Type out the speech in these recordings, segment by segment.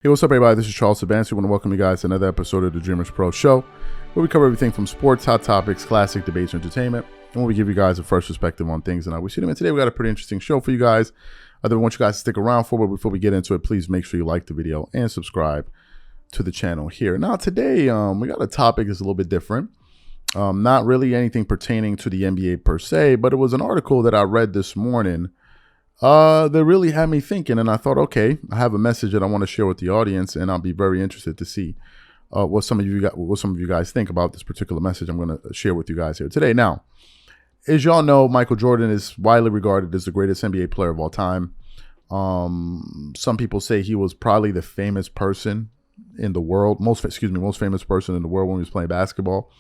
Hey, what's up, everybody? This is Charles Sabansi. I want to welcome you guys to another episode of the Dreamerspro Show, where we cover everything from sports, hot topics, classic debates, and entertainment, and we give you guys a fresh perspective on things and how we see them. And today we got a pretty interesting show for you guys that we want you guys to stick around for. But before we get into it, please make sure you like the video and subscribe to the channel here. Now, today we got a topic that's a little bit different. Not really anything pertaining to the NBA per se, but it was an article that I read this morning that really had me thinking, and I thought, okay, I have a message that I want to share with the audience, and I'll be very interested to see what some of you guys think about this particular message I'm going to share with you guys here today. Now, as y'all know, Michael Jordan is widely regarded as the greatest NBA player of all time. Some people say he was probably the famous person in the world, most famous person in the world when he was playing basketball.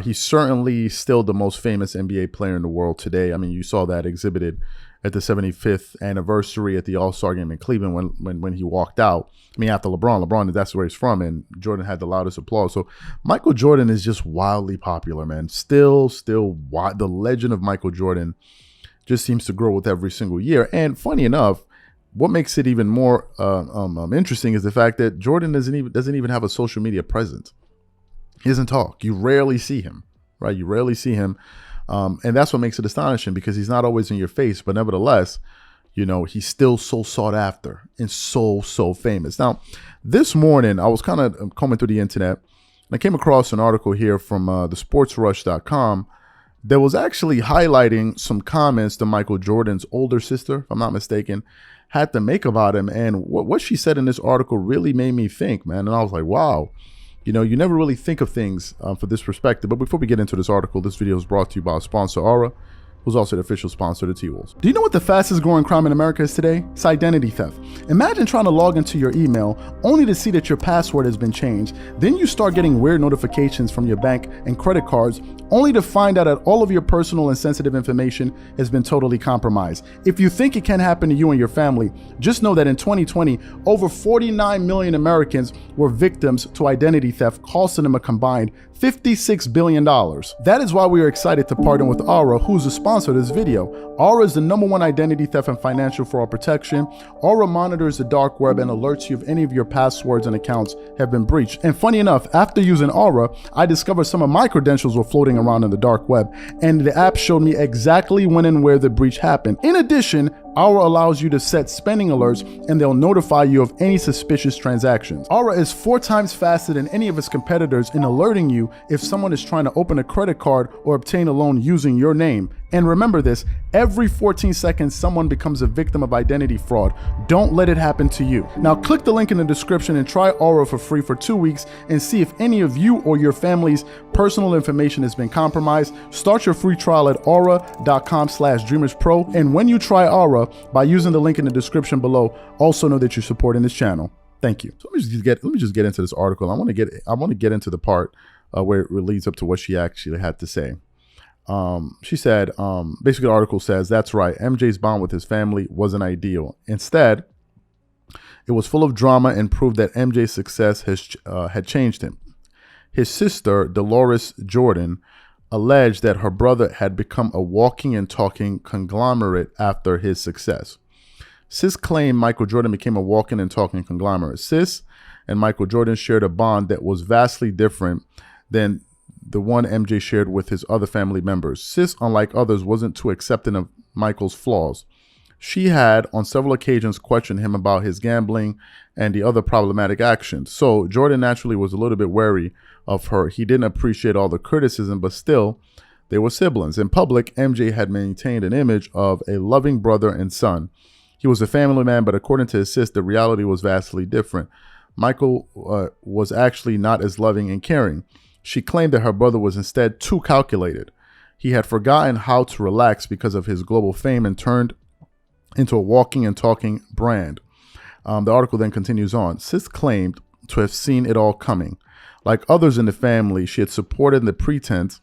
He's certainly still the most famous NBA player in the world today. I mean, you saw that exhibited at the 75th anniversary at the All-Star game in Cleveland when he walked out. I mean, after LeBron, that's where he's from, and Jordan had the loudest applause. So Michael Jordan is just wildly popular, man. Still, the legend of Michael Jordan just seems to grow with every single year. And funny enough, what makes it even more interesting is the fact that Jordan doesn't even have a social media presence. He doesn't talk. You rarely see him, right? You rarely see him. And that's what makes it astonishing, because he's not always in your face, but nevertheless, you know, he's still so sought after and so famous. Now, this morning, I was kind of combing through the internet, and I came across an article here from thesportsrush.com that was actually highlighting some comments that Michael Jordan's older sister, if I'm not mistaken, had to make about him. And what she said in this article really made me think, man. And I was like, wow. You know, you never really think of things for this perspective. But before we get into this article, this video is brought to you by our sponsor, Aura, who's also the official sponsor of the T-Wolves. Do you know what the fastest growing crime in America is today? It's identity theft. Imagine trying to log into your email only to see that your password has been changed. Then you start getting weird notifications from your bank and credit cards, only to find out that all of your personal and sensitive information has been totally compromised. If you think it can happen to you and your family, just know that in 2020, over 49 million Americans were victims to identity theft, costing them a combined $56 billion. That is why we are excited to partner with Aura, who's a sponsor of this video. Aura is the #1 identity theft and financial fraud protection. Aura monitors the dark web and alerts you if any of your passwords and accounts have been breached. And funny enough, after using Aura, I discovered some of my credentials were floating around in the dark web, and the app showed me exactly when and where the breach happened. In addition, Aura allows you to set spending alerts, and they'll notify you of any suspicious transactions. Aura is 4 times faster than any of its competitors in alerting you if someone is trying to open a credit card or obtain a loan using your name. And remember this, every 14 seconds, someone becomes a victim of identity fraud. Don't let it happen to you. Now click the link in the description and try Aura for free for 2 weeks and see if any of you or your family's personal information has been compromised. Start your free trial at aura.com/dreamerspro. And when you try Aura, by using the link in the description below, also know that you're supporting this channel. Thank you. So let me just get into this article. I want to get into the part where it leads up to what she actually had to say. She said, basically the article says, that's right, MJ's bond with his family wasn't ideal. Instead, it was full of drama and proved that MJ's success had changed him. His sister, Dolores Jordan, alleged that her brother had become a walking and talking conglomerate after his success. Sis claimed Michael Jordan became a walking and talking conglomerate. Sis and Michael Jordan shared a bond that was vastly different than the one MJ shared with his other family members. Sis, unlike others, wasn't too accepting of Michael's flaws. She had, on several occasions, questioned him about his gambling and the other problematic actions. So Jordan naturally was a little bit wary of her. He didn't appreciate all the criticism, but still, they were siblings. In public, MJ had maintained an image of a loving brother and son. He was a family man, but according to his sis, the reality was vastly different. Michael was actually not as loving and caring. She claimed that her brother was instead too calculated. He had forgotten how to relax because of his global fame and turned into a walking and talking brand. The article then continues on. Sis claimed to have seen it all coming. Like others in the family, she had supported the pretense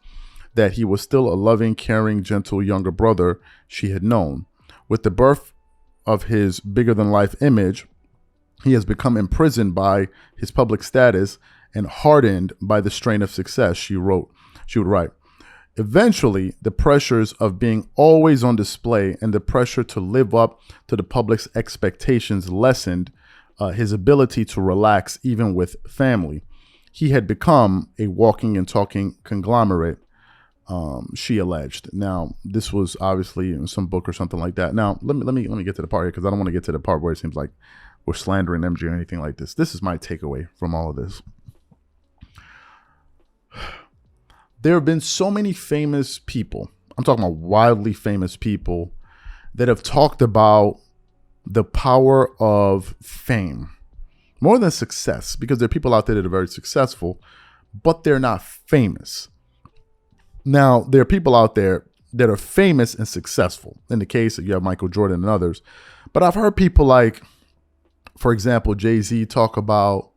that he was still a loving, caring, gentle younger brother she had known. With the birth of his bigger-than-life image, he has become imprisoned by his public status and hardened by the strain of success, she would write. Eventually, the pressures of being always on display and the pressure to live up to the public's expectations lessened his ability to relax even with family. He had become a walking and talking conglomerate, she alleged. Now, this was obviously in some book or something like that. Now, let me get to the part here, because I don't want to get to the part where it seems like we're slandering MJ or anything like this. This is my takeaway from all of this. There have been so many famous people, I'm talking about wildly famous people, that have talked about the power of fame more than success, because there are people out there that are very successful, but they're not famous. Now, there are people out there that are famous and successful. In the case of you have Michael Jordan and others, but I've heard people like, for example, Jay-Z talk about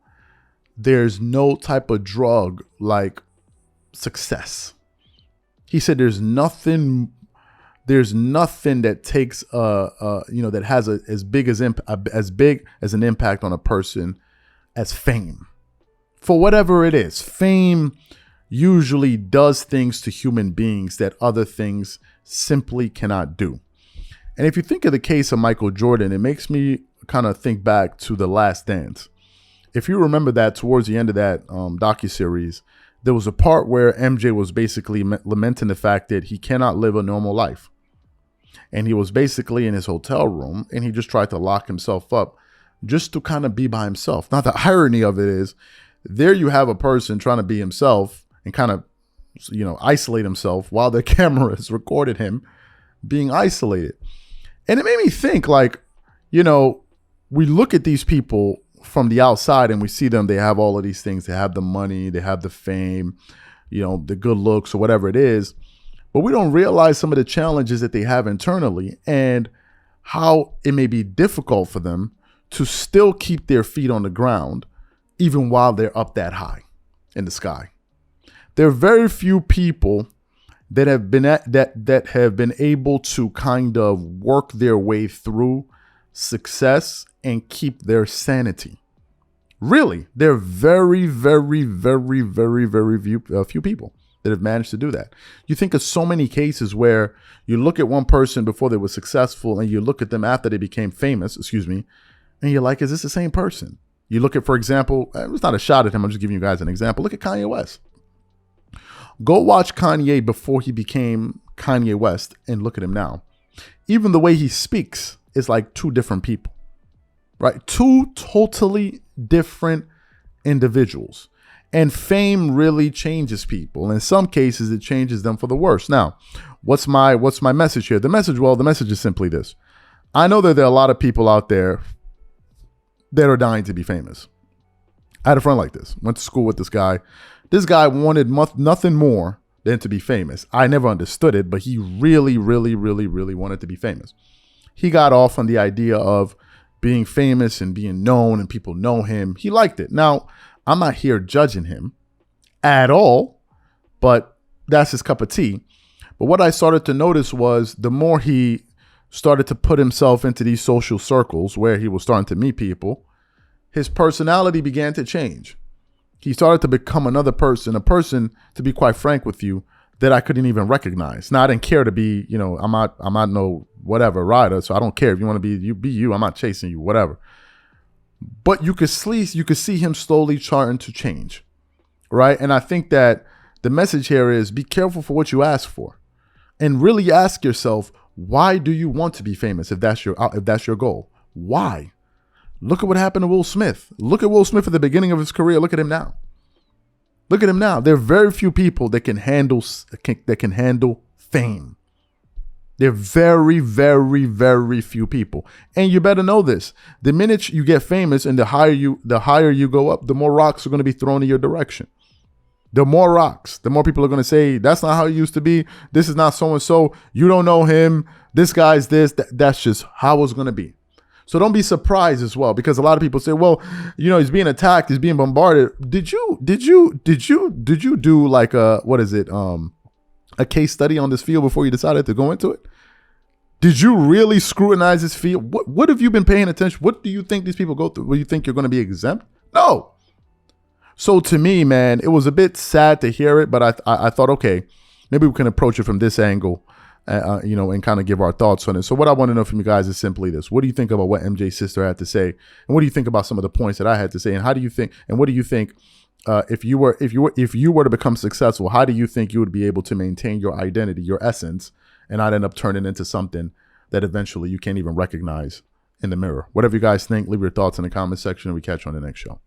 there's no type of drug like success. He said there's nothing that takes that has as big as an impact on a person as fame. For whatever it is, fame usually does things to human beings that other things simply cannot do. And if you think of the case of Michael Jordan, it makes me kind of think back to The Last Dance. If you remember that, towards the end of that docuseries, there was a part where MJ was basically lamenting the fact that he cannot live a normal life. And he was basically in his hotel room, and he just tried to lock himself up just to kind of be by himself. Now, the irony of it is, there you have a person trying to be himself and kind of, isolate himself while the cameras recorded him being isolated. And it made me think, like, we look at these people from the outside and we see them, they have all of these things. They have the money, they have the fame, the good looks or whatever it is. But we don't realize some of the challenges that they have internally and how it may be difficult for them to still keep their feet on the ground, even while they're up that high in the sky. There are very few people that have been able to kind of work their way through success and keep their sanity. Really, there are very, very, very, very, very few people that have managed to do that. You think of so many cases where you look at one person before they were successful and you look at them after they became famous, and you're like, is this the same person? You look at, for example, it's not a shot at him, I'm just giving you guys an example. Look at Kanye West. Go watch Kanye before he became Kanye West and look at him now. Even the way he speaks is like two different people, right? Two totally different individuals. And fame really changes people. In some cases, it changes them for the worse. Now, what's my message here? The message is simply this. I know that there are a lot of people out there that are dying to be famous. I had a friend like this. Went to school with this guy. This guy wanted nothing more than to be famous. I never understood it, but he really, really, really, really wanted to be famous. He got off on the idea of being famous and being known and people know him. He liked it. Now, I'm not here judging him at all, but that's his cup of tea. But what I started to notice was the more he started to put himself into these social circles where he was starting to meet people, his personality began to change. He started to become another person, a person, to be quite frank with you, that I couldn't even recognize. Now, I didn't care to be, I'm not no whatever rider, so I don't care if you want to be you. I'm not chasing you, whatever. But you could see him slowly starting to change, right? And I think that the message here is be careful for what you ask for, and really ask yourself, why do you want to be famous? If that's your goal, why? Look at what happened to Will Smith. Look at Will Smith at the beginning of his career. Look at him now. Look at him now. There are very few people that can handle fame. There are very, very, very few people. And you better know this. The minute you get famous and the higher you go up, the more rocks are going to be thrown in your direction. The more rocks, the more people are going to say, that's not how it used to be. This is not so-and-so. You don't know him. This guy's this. That's just how it's going to be. So don't be surprised as well, because a lot of people say, well, he's being attacked, he's being bombarded. Did you do like a case study on this field before you decided to go into it? Did you really scrutinize this field? What have you been paying attention? What do you think these people go through? What do you think you're going to be exempt? No. So to me, man, it was a bit sad to hear it, but I thought, okay, maybe we can approach it from this angle. you know, and kind of give our thoughts on it. So what I want to know from you guys is simply this: what do you think about what MJ's sister had to say, and what do you think about some of the points that I had to say, and how do you think, and what do you think? If you were to become successful, how do you think you would be able to maintain your identity, your essence, and not end up turning into something that eventually you can't even recognize in the mirror? Whatever you guys think, leave your thoughts in the comment section, and we catch you on the next show.